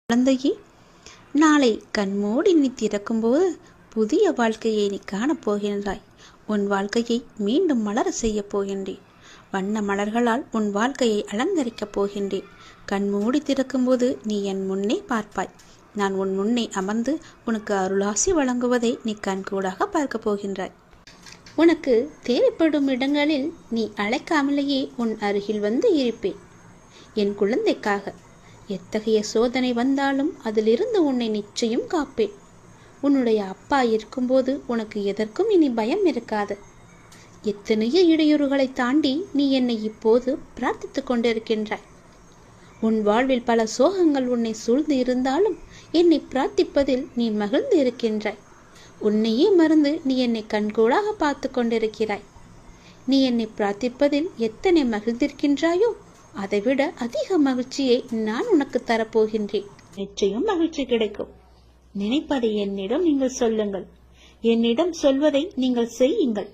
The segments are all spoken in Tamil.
குழந்தையே, நாளை கண்மூடி நீ திறக்கும்போது புதிய வாழ்க்கையை நீ காணப்போகின்றாய். உன் வாழ்க்கையை மீண்டும் மலர செய்ய போகின்றேன். வண்ண மலர்களால் உன் வாழ்க்கையை அலங்கரிக்கப் போகின்றேன். கண்மூடி திறக்கும்போது நீ என் முன்னே பார்ப்பாய். நான் உன் முன்னே அமர்ந்து உனக்கு அருளாசி வழங்குவதை நீ கண்கூடாக பார்க்க போகின்றாய். உனக்கு தேவைப்படும் இடங்களில் நீ அழைக்காமலேயே உன் அருகில் வந்து இருப்பேன். என் குழந்தைக்காக எத்தகைய சோதனை வந்தாலும் அதிலிருந்து உன்னை நிச்சயம் காப்பேன். உன்னுடைய அப்பா இருக்கும்போது உனக்கு எதற்கும் இனி பயம் இருக்காது. எத்தனையோ இடையூறுகளை தாண்டி நீ என்னை இப்போது பிரார்த்தித்து கொண்டிருக்கின்றாய். உன் வாழ்வில் பல சோகங்கள் உன்னை சூழ்ந்து இருந்தாலும் என்னை பிரார்த்திப்பதில் நீ மகிழ்ந்து இருக்கின்றாய். உன்னையே மறந்து நீ என்னை கண்கூடாக பார்த்து கொண்டிருக்கிறாய். நீ என்னை பிரார்த்திப்பதில் எத்தனை மகிழ்ந்திருக்கின்றாயோ அதைவிட அதிக மகிழ்ச்சியை நான் உனக்கு தரப்போகின்றேன். நிச்சயம் மகிழ்ச்சி கிடைக்கும். நினைப்பதை என்னிடம் நீங்கள் சொல்லுங்கள். என்னிடம் சொல்வதை நீங்கள் செய்யுங்கள்.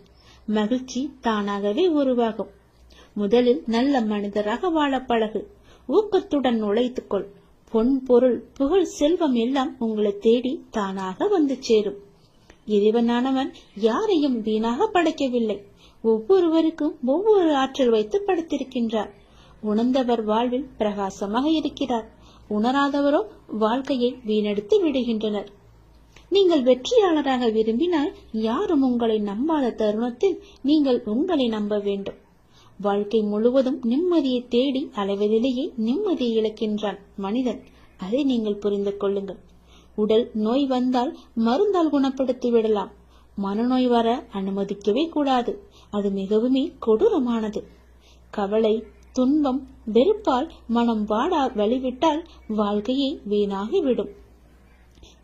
மகிழ்ச்சி தானாகவே உருவாகும். முதலில் நல்ல மனிதராக வாழ பழகு. ஊக்கத்துடன் உழைத்துக்கொள். பொன், பொருள், புகழ், செல்வம் எல்லாம் உங்களை தேடி தானாக வந்து சேரும். இறைவனானவன் யாரையும் வீணாக படைக்கவில்லை. ஒவ்வொருவருக்கும் ஒவ்வொரு ஆற்றல் வைத்து படைத்திருக்கின்றார். உணர்ந்தவர் வாழ்வில் பிரகாசமாக இருக்கிறார். உணராதவரோ வாழ்க்கையை வீணடித்து விடுகின்றனர். நீங்கள் வெற்றியாளராக விரும்பினால் யாரும் உங்களை நம்பாத தருணத்தில் நீங்கள் உங்களை நம்ப வேண்டும். வாழ்க்கை முழுவதும் நிம்மதியை தேடி அலைவதிலேயே நிம்மதியை இழக்கின்றான் மனிதன். அதை நீங்கள் புரிந்து கொள்ளுங்கள். உடல் நோய் வந்தால் மருந்தால் குணப்படுத்தி விடலாம். மனநோய் வர அனுமதிக்கவே கூடாது. அது மிகவுமே கொடூரமானது. கவலை, துன்பம், வெறுப்பால் மனம் வாடா வழிவிட்டால் வாழ்க்கையை வீணாகிவிடும்.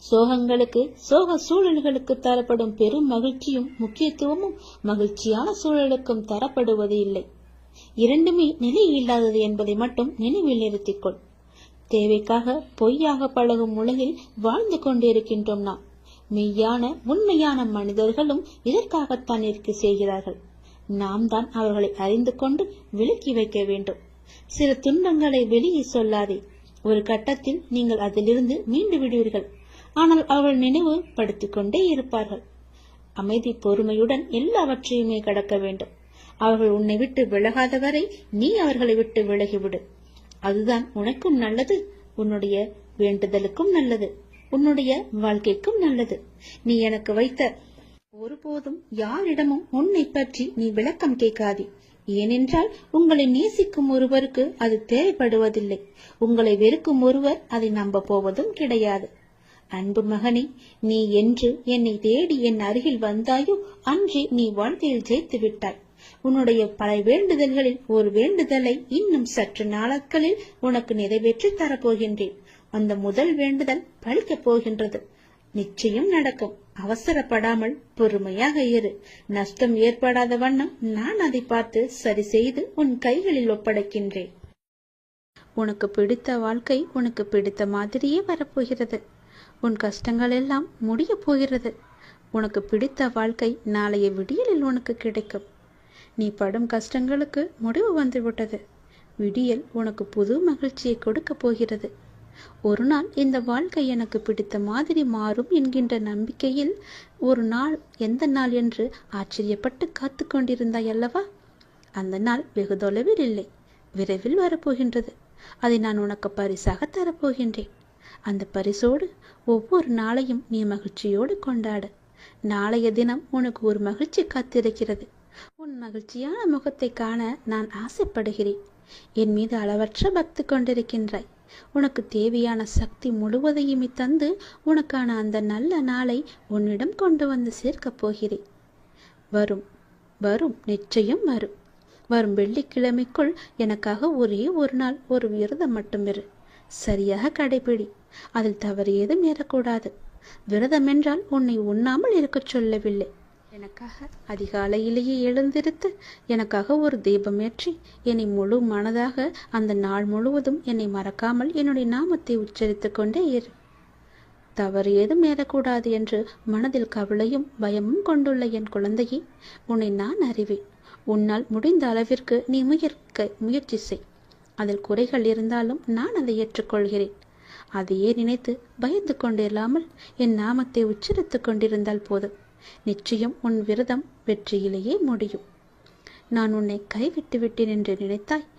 சோகங்களுக்கு, சோக சூழல்களுக்கு தரப்படும் பெரும் மகிழ்ச்சியும் முக்கியத்துவமும் மகிழ்ச்சியான சூழலுக்கும் தரப்படுவது இல்லை. இரண்டுமே நிலை இல்லாதது என்பதை மட்டும் நினைவில் நிறுத்திக்கொள். தேவைக்காக பொய்யாக பழகும் உலகில் வாழ்ந்து கொண்டிருக்கின்றோம் நாம். மெய்யான உண்மையான மனிதர்களும் இதற்காகத்தான் இருக்க செய்கிறார்கள். நாம் தான் அவர்களை அறிந்து கொண்டு விலக்கி வைக்க வேண்டும். சில துன்பங்களை வெளியே சொல்லாதே. ஒரு கட்டத்தில் நீங்கள் அதிலிருந்து மீண்டு விடுவீர்கள். ஆனால் அவர்கள் நினைவு படுத்திக் கொண்டே இருப்பார்கள். அமைதி, பொறுமையுடன் எல்லாவற்றையுமே கடக்க வேண்டும். அவர்கள் உன்னை விட்டு விலகாத வரை நீ அவர்களை விட்டு விலகிவிடு. அதுதான் உனக்கும் நல்லது, உன்னுடைய வேண்டுதலுக்கும் நல்லது, உன்னுடைய வாழ்க்கைக்கும் நல்லது. நீ எனக்கு வைத்த ஒருபோதும் யாரிடமும் உன்னை பற்றி நீ விளக்கம் கேட்காதே. ஏனென்றால் உங்களை நேசிக்கும் ஒருவருக்கு அது தேவைப்படுவதில்லை. உங்களை வெறுக்கும் ஒருவர் அதை நம்ப போவதும் கிடையாது. அன்பு மகனே, நீ என்று என்னை தேடி என் அருகில் வந்தாயோ அன்றே நீ வாழ்க்கையில் ஜெயித்து விட்டாய். உன்னுடைய பல வேண்டுதல்களில் ஒரு வேண்டுதலை இன்னும் சற்று நாட்களில் உனக்கு நிறைவேற்றி தரப்போகின்றேன். அந்த முதல் வேண்டுதல் பலிக்கப் போகின்றது. நிச்சயம் நடக்கும். அவசரப்படாமல் பொறுமையாக இரு. நஷ்டம் ஏற்படாத வண்ணம் நான் அதை பார்த்து சரி செய்து உன் கைகளில் ஒப்படைக்கின்றேன். உனக்கு பிடித்த வாழ்க்கை உனக்கு பிடித்த மாதிரியே வரப்போகிறது. உன் கஷ்டங்கள் எல்லாம் முடிய போகிறது. உனக்கு பிடித்த வாழ்க்கை நாளைய விடியலில் உனக்கு கிடைக்கும். நீ படும் கஷ்டங்களுக்கு முடிவு வந்துவிட்டது. விடியல் உனக்கு புது மகிழ்ச்சியை கொடுக்க போகிறது. ஒரு நாள் இந்த வாழ்க்கை எனக்கு பிடித்த மாதிரி மாறும் என்கின்ற நம்பிக்கையில் ஒரு நாள், எந்த நாள் என்று ஆச்சரியப்பட்டு காத்து கொண்டிருந்தாய் அல்லவா? அந்த நாள் வெகு தொலைவில் இல்லை, விரைவில் வரப்போகின்றது. அதை நான் உனக்கு பரிசாக தரப்போகின்றேன். அந்த பரிசோடு ஒவ்வொரு நாளையும் நீ மகிழ்ச்சியோடு கொண்டாடு. நாளைய தினம் உனக்கு ஒரு மகிழ்ச்சி காத்திருக்கிறது. உன் மகிழ்ச்சியான முகத்தை காண நான் ஆசைப்படுகிறேன். என் மீது அளவற்ற பக்தி கொண்டிருக்கின்றாய். உனக்கு தேவையான சக்தி முழுவதையுமே தந்து உனக்கான அந்த நல்ல நாளை உன்னிடம் கொண்டு வந்து சேர்க்கப் போகிறேன். வரும் வரும் நிச்சயம் வரும். வரும் வெள்ளிக்கிழமைக்குள் எனக்காக ஒரே ஒரு நாள் ஒரு விரதம் மட்டும் இரு. சரியாக கடைபிடி. அதில் தவறு ஏதும் ஏறக்கூடாது. விரதம் என்றால் உன்னை உண்ணாமல் இருக்கச் சொல்லவில்லை. எனக்காக அதிகாலையிலேயே எழுந்திருத்து எனக்காக ஒரு தீபம் ஏற்றி என்னை முழு மனதாக அந்த நாள் முழுவதும் என்னை மறக்காமல் என்னுடைய நாமத்தை உச்சரித்து கொண்டே இரு. தவறு ஏதும் ஏறக்கூடாது என்று மனதில் கவலையும் பயமும் கொண்டுள்ள என் குழந்தையை, உன்னை நான் அறிவேன். உன்னால் முடிந்த அளவிற்கு நீ முயற்சி செய். அதில் குறைகள் இருந்தாலும் நான் அதை ஏற்றுக்கொள்கிறேன். அதையே நினைத்து பயந்து கொண்டில்லாமல் என் நாமத்தை உச்சரித்து கொண்டிருந்தால் போதும். நிச்சயம் உன் விரதம் வெற்றியிலேயே முடியும். நான் உன்னை கைவிட்டு விட்டேன் என்று நினைத்தாய்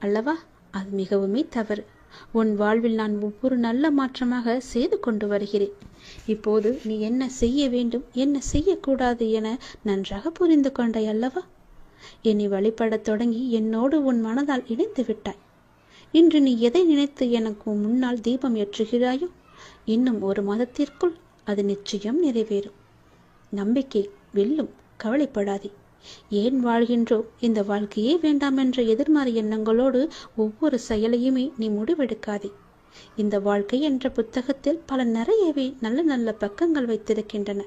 அல்லவா? அது மிகவுமே தவறு. உன் வாழ்வில் நான் ஒவ்வொரு நல்ல மாற்றமாக செய்து கொண்டு வருகிறேன். இப்போது நீ என்ன செய்ய வேண்டும், என்ன செய்யக்கூடாது என நன்றாக புரிந்து கொண்டாய் அல்லவா? என்னை வழிபடத் தொடங்கி என்னோடு உன் மனதால் இணைந்து விட்டாய். இன்று நீ எதை நினைத்து எனக்கு முன்னால் தீபம் ஏற்றுகிறாயோ, இன்னும் 1 மாதத்திற்குள் அது நிச்சயம் நிறைவேறும். நம்பிக்கை வெல்லும், கவலைப்படாதே. ஏன் வாழ்கின்றோ, இந்த வாழ்க்கையே வேண்டாம் என்ற எதிர்மறை எண்ணங்களோடு ஒவ்வொரு செயலையுமே நீ முடிவெடுக்காதே. இந்த வாழ்க்கை என்ற புத்தகத்தில் நிறையவே நல்ல நல்ல பக்கங்கள் வைத்திருக்கின்றன.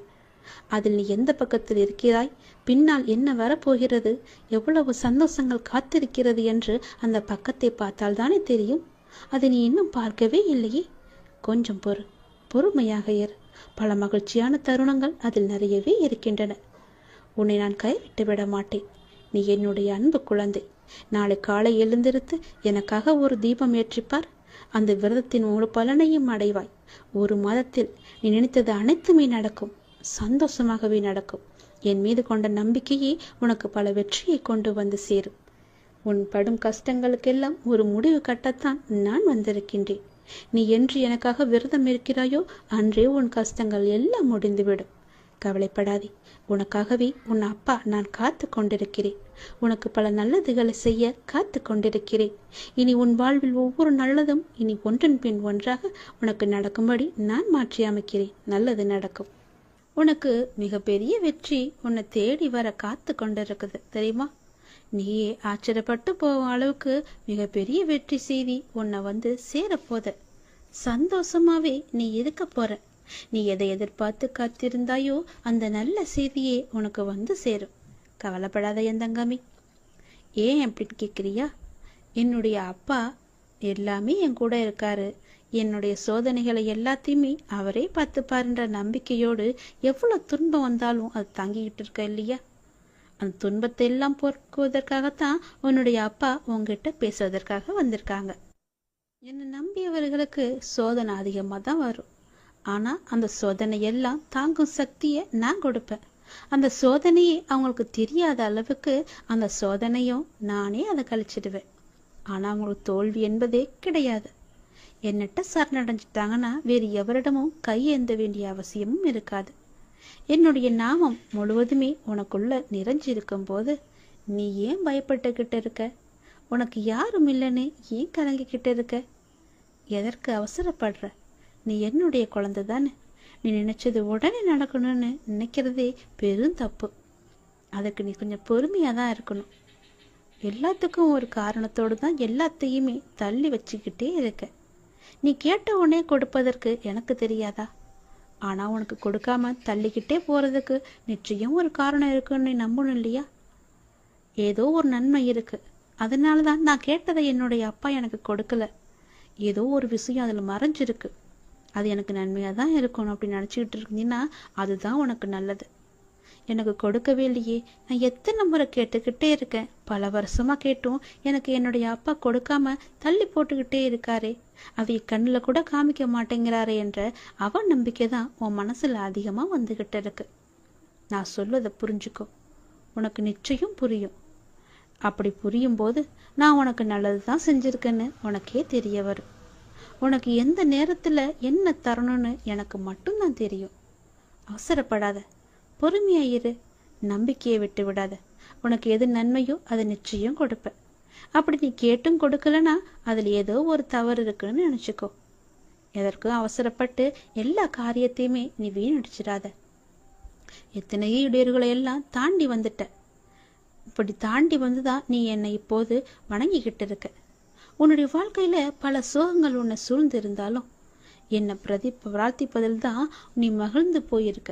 அதில் நீ எந்த பக்கத்தில் இருக்கிறாய், பின்னால் என்ன வரப்போகிறது, எவ்வளவு சந்தோஷங்கள் காத்திருக்கிறது என்று அந்த பக்கத்தை பார்த்தால் தானே தெரியும். அதை நீ இன்னும் பார்க்கவே இல்லையே. கொஞ்சம் பொறுமையாக இரு. பல மகிழ்ச்சியான தருணங்கள் அதில் நிறையவே இருக்கின்றன. உன்னை நான் கைவிட்டு விட மாட்டேன். நீ என்னுடைய அன்பு குழந்தை. நாளை காலை எழுந்திருத்து எனக்காக ஒரு தீபம் ஏற்றிப்பார். அந்த விரதத்தின் முழு பலனையும் அடைவாய். 1 மாதத்தில் நீ நினைத்தது அனைத்துமே நடக்கும். சந்தோஷமாகவே நடக்கும். என் மீது கொண்ட நம்பிக்கையே உனக்கு பல வெற்றியை கொண்டு வந்து சேரும். உன் படும் கஷ்டங்களுக்கெல்லாம் ஒரு முடிவு கட்டத்தான் நான் வந்திருக்கின்றேன். நீ என்று எனக்காக விரதம் இருக்கிறாயோ அன்றே உன் கஷ்டங்கள் எல்லாம் முடிந்துவிடும். கவலைப்படாதே. உனக்காகவே உன் அப்பா நான் காத்து கொண்டிருக்கிறேன். உனக்கு பல நல்லதுகளை செய்ய காத்து கொண்டிருக்கிறேன். இனி உன் வாழ்வில் ஒவ்வொரு நல்லதும் இனி ஒன்றன் பின் ஒன்றாக உனக்கு நடக்கும்படி நான் மாற்றி அமைக்கிறேன். நல்லது நடக்கும். உனக்கு மிகப்பெரிய வெற்றி உன்னை தேடி வர காத்து கொண்டிருக்குது தெரியுமா? நீயே ஆச்சரியப்பட்டு போகும் அளவுக்கு மிகப்பெரிய வெற்றி செய்தி உன்னை வந்து சேரப்போத. சந்தோஷமாவே நீ இருக்க போற. நீ எதை எதிர்பார்த்து காத்திருந்தாயோ அந்த நல்ல செய்தியே உனக்கு வந்து சேரும். கவலைப்படாத என் தங்கமி. ஏன் அப்படின்னு கேட்குறியா? என்னுடைய அப்பா எல்லாமே என் கூட இருக்காரு. என்னுடைய சோதனைகளை எல்லாத்தையுமே அவரே பார்த்துப்பாருன்ற நம்பிக்கையோடு எவ்வளவு துன்பம் வந்தாலும் அது தாங்கிக்கிட்டு இருக்க இல்லையா? அந்த துன்பத்தை எல்லாம் போக்குவதற்காகத்தான் உன்னுடைய அப்பா உங்ககிட்ட பேசுவதற்காக வந்திருக்காங்க. என்னை நம்பியவர்களுக்கு சோதனை அதிகமாக தான் வரும். ஆனா அந்த சோதனை எல்லாம் தாங்கும் சக்தியை நான் கொடுப்பேன். அந்த சோதனையே அவங்களுக்கு தெரியாத அளவுக்கு அந்த சோதனையும் நானே அதை கழிச்சிடுவேன். ஆனா அவங்களுக்கு தோல்வி என்பதே கிடையாது. என்னட்ட சரணடைஞ்சிட்டாங்கன்னா வேறு எவரிடமும் கையேந்த வேண்டிய அவசியமும் இருக்காது. என்னுடைய நாமம் முழுவதுமே உனக்குள்ள நிறைஞ்சிருக்கும் போது நீ ஏன் பயப்பட்டுக்கிட்டு இருக்க? உனக்கு யாரும் இல்லைன்னு ஏன் கலங்கிக்கிட்டு இருக்க? எதற்கு அவசரப்படுற? நீ என்னுடைய குழந்தை தானே. நீ நினைச்சது உடனே நடக்கணும்னு நினைக்கிறதே பெரும் தப்பு. அதுக்கு நீ கொஞ்சம் பொறுமையாக தான் இருக்கணும். எல்லாத்துக்கும் ஒரு காரணத்தோடு தான் எல்லாத்தையுமே தள்ளி வச்சுக்கிட்டே இருக்க. நீ கேட்ட உடனே கொடுப்பதற்கு எனக்கு தெரியாதா? ஆனால் உனக்கு கொடுக்காம தள்ளிக்கிட்டே போகிறதுக்கு நிச்சயம் ஒரு காரணம் இருக்குன்னு நீ நம்பணும் இல்லையா? ஏதோ ஒரு நன்மை இருக்கு. அதனால தான் நான் கேட்டதை என்னுடைய அப்பா எனக்கு கொடுக்கல. ஏதோ ஒரு விஷயம் அதில் மறைஞ்சிருக்கு. அது எனக்கு நன்மையாக தான் இருக்கணும் அப்படின்னு நினச்சிக்கிட்டு இருந்தீங்கன்னா அதுதான் உனக்கு நல்லது. எனக்கு கொடுக்கவே இல்லையே. நான் எத்தனை முறை கேட்டுக்கிட்டே இருக்கேன். பல வருஷமாக கேட்டும் எனக்கு என்னுடைய அப்பா கொடுக்காம தள்ளி போட்டுக்கிட்டே இருக்காரே, அதை கண்ணில் கூட காமிக்க மாட்டேங்கிறாரே என்ற அவன் நம்பிக்கை தான் உன் மனசில் அதிகமாக வந்துக்கிட்டு இருக்கு. நான் சொல்வதை புரிஞ்சுக்கோ. உனக்கு நிச்சயம் புரியும். அப்படி புரியும் போது நான் உனக்கு நல்லது தான் செஞ்சுருக்கேன்னு உனக்கே தெரிய வரும். உனக்கு எந்த நேரத்தில் என்ன தரணும்னு எனக்கு மட்டும்தான் தெரியும். அவசரப்படாத, பொறுமையாயிரு, நம்பிக்கையை விட்டு விடாத. உனக்கு எது நன்மையோ அதை நிச்சயம் கொடுப்பேன். அப்படி நீ கேட்டும் கொடுக்கலன்னா அதில் ஏதோ ஒரு தவறு இருக்குன்னு நினச்சிக்கோ. எதற்கும் அவசரப்பட்டு எல்லா காரியத்தையுமே நீ வீணடிச்சிடாத. எத்தனையோ இடையூறுகளை எல்லாம் தாண்டி வந்துட்ட. இப்படி தாண்டி வந்துதான் நீ என்னை இப்போது வணங்கிக்கிட்டு இருக்க. உன்னுடைய வாழ்க்கையில பல சோகங்கள் உன்னை சூழ்ந்து இருந்தாலும் என்னை பிரார்த்திப்பதில் தான் நீ மகிழ்ந்து போயிருக்க.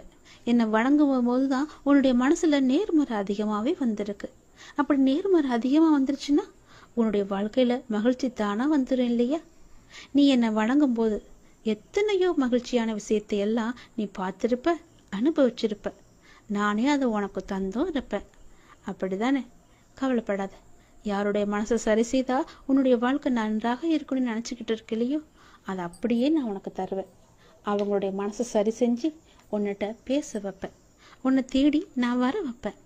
என்னை வணங்கும் போது தான் உன்னுடைய மனசுல நேர்மறை அதிகமாகவே வந்திருக்கு. அப்படி நேர்மறை அதிகமாக வந்துருச்சுன்னா உன்னுடைய வாழ்க்கையில மகிழ்ச்சி தானா வந்துடும் இல்லையா? நீ என்னை வணங்கும் போது எத்தனையோ மகிழ்ச்சியான விஷயத்தை எல்லாம் நீ பார்த்திருப்ப, அனுபவிச்சிருப்ப. நானே அதை உனக்கு தந்தும் இருப்பேன். அப்படிதானே? கவலைப்படாத. யாருடைய மனசை சரி செய்தா உன்னுடைய வாழ்க்கை நன்றாக இருக்குன்னு நினச்சிக்கிட்டு இருக்க இல்லையோ, அதை அப்படியே நான் உனக்கு தருவேன். அவங்களுடைய மனசை சரி செஞ்சு உன்னிட்ட பேச வைப்பேன். உன்னை தேடி நான் வர வைப்பேன்.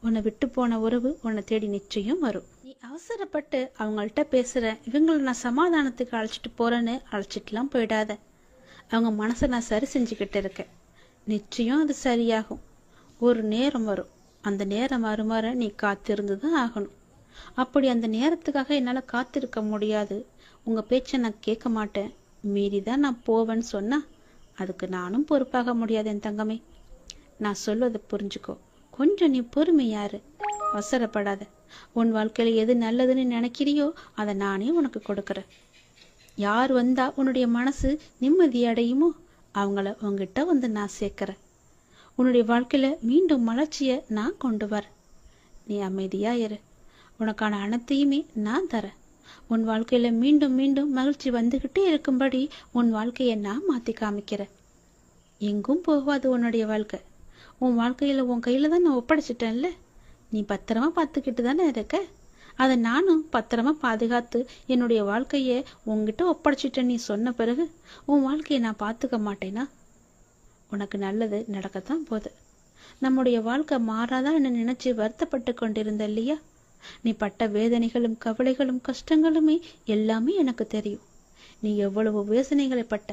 உன்னை விட்டு போன உறவு உன்னை தேடி நிச்சயம் வரும். நீ அவசரப்பட்டு அவங்கள்ட்ட பேசுகிற, இவங்களை நான் சமாதானத்துக்கு அழைச்சிட்டு போகிறேன்னு அழைச்சிட்டுலாம் போயிடாத. அவங்க மனசை நான் சரி செஞ்சுக்கிட்டு இருக்கேன். நிச்சயம் அது சரியாகும். ஒரு நேரம் வரும். அந்த நேரம் வருமாற நீ காத்திருந்து தான் ஆகணும். அப்படி அந்த நேரத்துக்காக என்னால் காத்திருக்க முடியாது, உங்கள் பேச்சை நான் கேட்க மாட்டேன், மீறி தான் நான் போவேன்னு சொன்னால் அதுக்கு நானும் பொறுப்பாக முடியாது என் தங்கமே. நான் சொல்வதை புரிஞ்சுக்கோ. கொஞ்சம் நீ பொறுமையாரு, அவசரப்படாத. உன் வாழ்க்கையில் எது நல்லதுன்னு நினைக்கிறியோ அதை நானே உனக்கு கொடுக்குறேன். யார் வந்தா உன்னுடைய மனசு நிம்மதி அடையுமோ அவங்கள உங்ககிட்ட வந்து நான் சேர்க்கிறேன். உன்னுடைய வாழ்க்கையில மீண்டும் மலர்ச்சியை நான் கொண்டு வரேன். நீ அமைதியா இரு. உனக்கான அனைத்தையுமே நான் தரேன். உன் வாழ்க்கையில மீண்டும் மீண்டும் மகிழ்ச்சி வந்துகிட்டே இருக்கும்படி உன் வாழ்க்கையை நான் மாத்தி காமிக்கிறேன். எங்கும் போகாது உன்னுடைய வாழ்க்கை. உன் வாழ்க்கையில உன் கையில தான் நான் ஒப்படைச்சிட்டேன்ல. நீ பத்திரமா பார்த்துக்கிட்டு தானே இருக்க. அதை நானும் பத்திரமா பாதுகாத்து என்னுடைய வாழ்க்கையை உன்கிட்ட ஒப்படைச்சிட்டேன். நீ சொன்ன பிறகு உன் வாழ்க்கையை நான் பார்த்துக்க மாட்டேனா? உனக்கு நல்லது நடக்கத்தான் போகுது. நம்முடைய வாழ்க்கை மாறாதான் என்ன நினைச்சு வருத்தப்பட்டு கொண்டிருந்த இல்லையா? நீ பட்ட வேதனைகளும் கவலைகளும் கஷ்டங்களுமே எல்லாமே எனக்கு தெரியும். நீ எவ்வளவு வேதனைகளை பட்ட,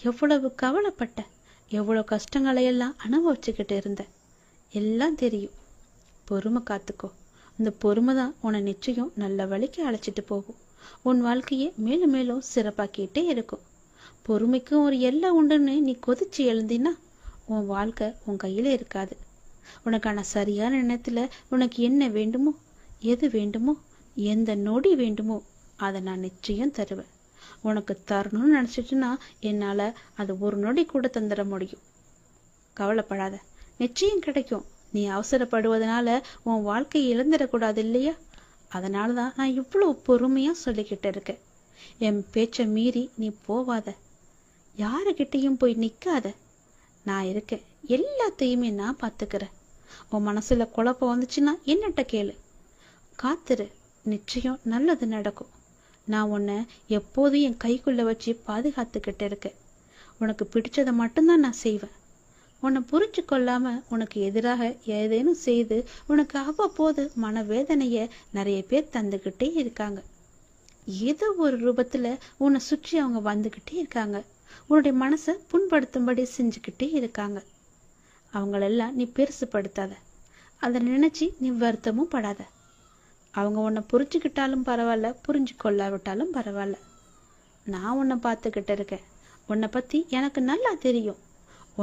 எவ்வளவு கவலைப்பட்ட, எவ்வளவு கஷ்டங்களை எல்லாம் அனுபவிச்சுக்கிட்டு இருந்த, எல்லாம் தெரியும். பொறுமை காத்துக்கோ. அந்த பொறுமை தான் உன்னை நிச்சயம் நல்ல வழிக்கு அழைச்சிட்டு போகும். உன் வாழ்க்கையை மேலும் மேலும் சிறப்பாக்கிட்டே இருக்கும். பொறுமைக்கும் ஒரு எல்லை உண்டுன்னு நீ கொதிச்சு எழுந்தினா உன் வாழ்க்கை உன் கையில இருக்காது. உனக்கான சரியான எண்ணத்துல உனக்கு என்ன வேண்டுமோ, எது வேண்டுமோ, எந்த நொடி வேண்டுமோ அதை நான் நிச்சயம் தருவேன். உனக்கு தரணும்னு நினைச்சிட்டுனா என்னால அது ஒரு நொடி கூட தந்துட முடியும். கவலைப்படாத, நிச்சயம் கிடைக்கும். நீ அவசரப்படுவதனால உன் வாழ்க்கையை இழந்துடக்கூடாது இல்லையா? அதனாலதான் நான் இவ்வளவு பொறுமையா சொல்லிக்கிட்டு இருக்கேன். என் பேச்சை மீறி நீ போவாத, யாருக்கிட்டையும் போய் நிக்காத. நான் இருக்கேன், எல்லாத்தையுமே நான் பார்த்துக்கிறேன். உன் மனசுல குழப்பம் வந்துச்சுன்னா என்னட்ட கேளு, காத்துரு, நிச்சயம் நல்லது நடக்கும். நான் உன்னை எப்போதும் என் கைக்குள்ள வச்சு பாதுகாத்துக்கிட்டு இருக்கேன். உனக்கு பிடிச்சதை மட்டும்தான் நான் செய்வேன். உன்னை புரிஞ்சு கொள்ளாம உனக்கு எதிராக ஏதேனும் செய்து உனக்கு அவ்வப்போது மனவேதனைய நிறைய பேர் தந்துக்கிட்டே இருக்காங்க. ஏதோ ஒரு ரூபத்துல உன்னை சுற்றி அவங்க வந்துகிட்டே இருக்காங்க. உன்னுடைய மனசை புண்படுத்தும்படி செஞ்சுக்கிட்டே இருக்காங்க. அவங்களெல்லாம் நீ பெருசுப்படுத்தாத. அதை நினைச்சு நீ வருத்தமும் படாத. அவங்க உன்னை புரிஞ்சுக்கிட்டாலும் பரவாயில்ல, புரிஞ்சு கொள்ளாவிட்டாலும் பரவாயில்ல. நான் உன்னை பார்த்துக்கிட்டு இருக்கேன். உன்னை பத்தி எனக்கு நல்லா தெரியும்.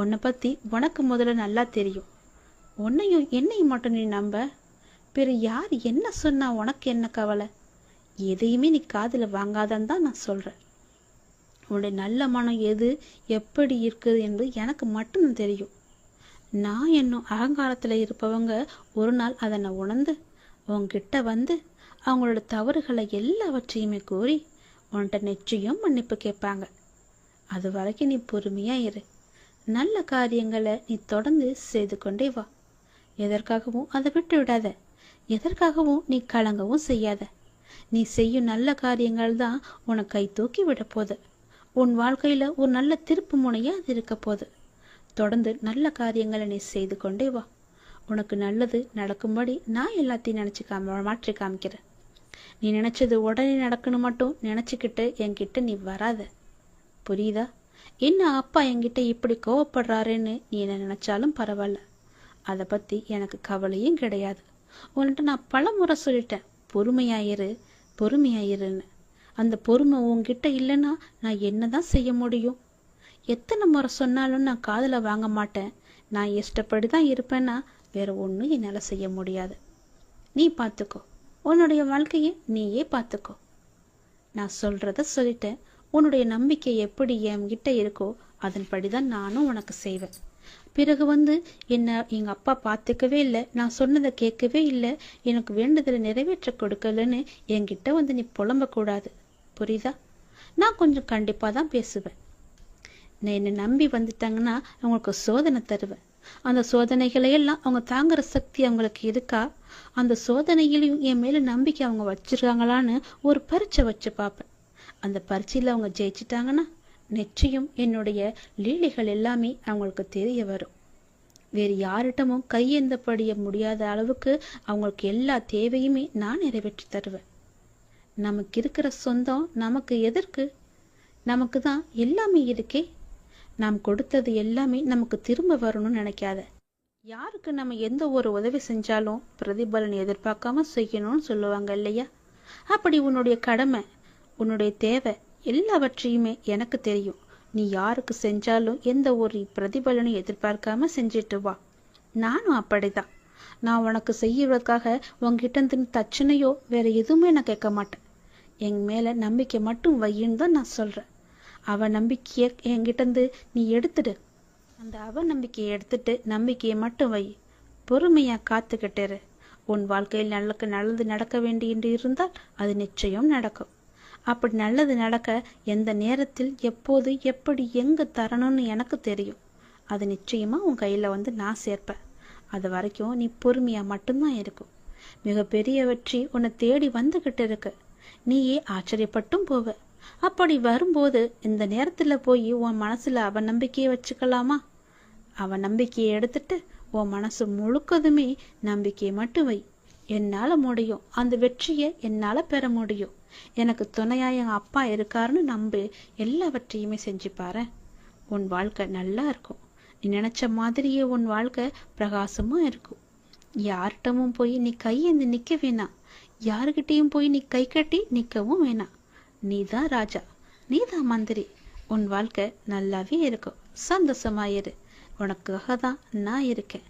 உன்னை பத்தி உனக்கு முதல்ல நல்லா தெரியும். உன்னையும் என்னையும் மட்டும் நீ நம்ப. பிற யார் என்ன சொன்னா உனக்கு என்ன கவலை? எதையுமே நீ காதுல வாங்காதான் தான் நான் சொல்றேன். உன்னுடைய நல்ல மனம் எது எப்படி இருக்குது என்று எனக்கு மட்டும் தெரியும். நான் என்னும் அகங்காரத்துல இருப்பவங்க ஒரு நாள் அதை நான் உணர்ந்து உன்கிட்ட வந்து அவங்களோட தவறுகளை எல்லாவற்றையுமே கூறி உன்கிட்ட நிச்சயம் மன்னிப்பு கேட்பாங்க. அது வரைக்கும் நீ பொறுமையா இரு. நல்ல காரியங்களை நீ தொடர்ந்து செய்து கொண்டே வா. எதற்காகவும் அதை விட்டு விடாத. எதற்காகவும் நீ கலங்கவும் செய்யாத. நீ செய்யும் நல்ல காரியங்கள் தான் உனக்கு கை தூக்கி விட போகுது. உன் வாழ்க்கையில ஒரு நல்ல திருப்பு முனையா அது இருக்க போகுது. தொடர்ந்து நல்ல காரியங்களை நீ செய்து கொண்டே வா. உனக்கு நல்லது நடக்கும்படி நான் எல்லாத்தையும் நினைச்சு மாற்றி காமிக்கிறேன். நீ நினைச்சது உடனே நடக்கணும் மட்டும் நினைச்சுக்கிட்டு என்கிட்ட நீ வராத. புரியுதா? என்ன அப்பா என்கிட்ட இப்படி கோவப்படுறாருன்னு நீ என்ன நினைச்சாலும் பரவாயில்ல. அதை பத்தி எனக்கு கவலையும் கிடையாது. உன்கிட்ட நான் பல முறை சொல்லிட்டேன், பொறுமையாயிரு பொறுமையாயிருன்னு. அந்த பொறுமை உன்கிட்ட இல்லைன்னா நான் என்னதான் செய்ய முடியும்? எத்தனை முறை சொன்னாலும் நான் காதுல வாங்க மாட்டேன். நான் இஷ்டப்படிதான் இருப்பேன்னா வேற ஒன்றும் என்னால் செய்ய முடியாது. நீ பார்த்துக்கோ. உன்னுடைய வாழ்க்கையை நீயே பார்த்துக்கோ. நான் சொல்றத சொல்லிட்டேன். உன்னுடைய நம்பிக்கை எப்படி என்கிட்ட இருக்கோ அதன்படிதான் நானும் உனக்கு செய்வேன். பிறகு வந்து என்ன எங்க அப்பா பார்த்துக்கவே இல்லை, நான் சொன்னதை கேட்கவே இல்லை, எனக்கு வேண்டுதலை நிறைவேற்ற கொடுக்கலன்னு என்கிட்ட வந்து நீ புலம்பக்கூடாது. புரியுதா? நான் கொஞ்சம் கண்டிப்பா தான் பேசுவேன். நான் என்னை நம்பி வந்துட்டாங்கன்னா அவங்களுக்கு சோதனை தருவேன். அந்த சோதனைகளை எல்லாம் அவங்க தாங்குற சக்தி அவங்களுக்கு இருக்கா? அந்த சோதனையிலையும் என் மேல நம்பிக்கை அவங்க வச்சிருக்காங்களான்னு ஒரு பரீட்சை வச்சு பார்ப்பேன். அந்த பரீட்சையில் அவங்க ஜெயிச்சிட்டாங்கன்னா நிச்சயம் என்னுடைய லீலைகள் எல்லாமே அவங்களுக்கு தெரிய வரும். வேறு யார்கிட்டமும் கையேந்தப்படிய முடியாத அளவுக்கு அவங்களுக்கு எல்லா தேவையுமே நான் நிறைவேற்றி தருவேன். நமக்கு இருக்கிற சொந்தம் நமக்கு எதற்கு? நமக்கு தான் எல்லாமே இருக்கே. நாம் கொடுத்தது எல்லாமே நமக்கு திரும்ப வரணும்னு நினைக்காத. யாருக்கு நம்ம எந்த ஒரு உதவி செஞ்சாலும் பிரதிபலன் எதிர்பார்க்காம செய்யணும்னு சொல்லுவாங்க இல்லையா? அப்படி உன்னுடைய கடமை, உன்னுடைய தேவை எல்லாவற்றையுமே எனக்கு தெரியும். நீ யாருக்கு செஞ்சாலும் எந்த ஒரு பிரதிபலனும் எதிர்பார்க்காம செஞ்சிட்டு வா. நானும் அப்படிதான். நான் உனக்கு செய்யறதுக்காக உங்ககிட்ட இருந்து தச்சனையோ வேற எதுவுமே நான் கேட்க மாட்டேன். என் மேல நம்பிக்கை மட்டும் வையின்னு தான் நான் சொல்றேன். அவ நம்பிக்கையை என்கிட்ட இருந்து நீ எடுத்துடு. அந்த அவ நம்பிக்கையை எடுத்துட்டு நம்பிக்கையை மட்டும் வை. பொறுமையா காத்துக்கிட்டேரு. உன் வாழ்க்கையில் நல்லது நடக்க வேண்டிய இருந்தால் அது நிச்சயம் நடக்கும். அப்படி நல்லது நடக்க எந்த நேரத்தில் எப்போது எப்படி எங்க தரணும்னு எனக்கு தெரியும். அது நிச்சயமா உன் கையில வந்து நான் சேர்ப்பேன். அது வரைக்கும் நீ பொறுமையா மட்டும்தான் இருக்கும். மிகப்பெரிய வெற்றி உன்னை தேடி வந்துகிட்டு இருக்கு. நீயே ஆச்சரியப்பட்டும் போவ. அப்படி வரும்போது இந்த நேரத்துல போய் உன் மனசுல அவ நம்பிக்கையை வச்சுக்கலாமா? அவ நம்பிக்கையை எடுத்துட்டு உன் மனசு முழுக்கதுமே நம்பிக்கையை மட்டும் வை. என்னால முடியும். அந்த வெற்றியை என்னால பெற முடியும். எனக்கு துணையா என் அப்பா இருக்காருன்னு நம்பு. எல்லாவற்றையுமே செஞ்சு பாரு. உன் வாழ்க்கை நல்லா இருக்கும். நீ நினைச்ச மாதிரியே உன் வாழ்க்கை பிரகாசமா இருக்கும். யார்கிட்டமும் போய் நீ கையேந்து நிக்க வேணாம். யாருகிட்டையும் போய் நீ கை கட்டி நிக்கவும் வேணாம். நீதான் ராஜா, நீதான் மந்திரி. உன் வாழ்க்கை நல்லாவே இருக்கும். சந்தோஷமாயிரு. உனக்காக தான் நான் இருக்கேன்.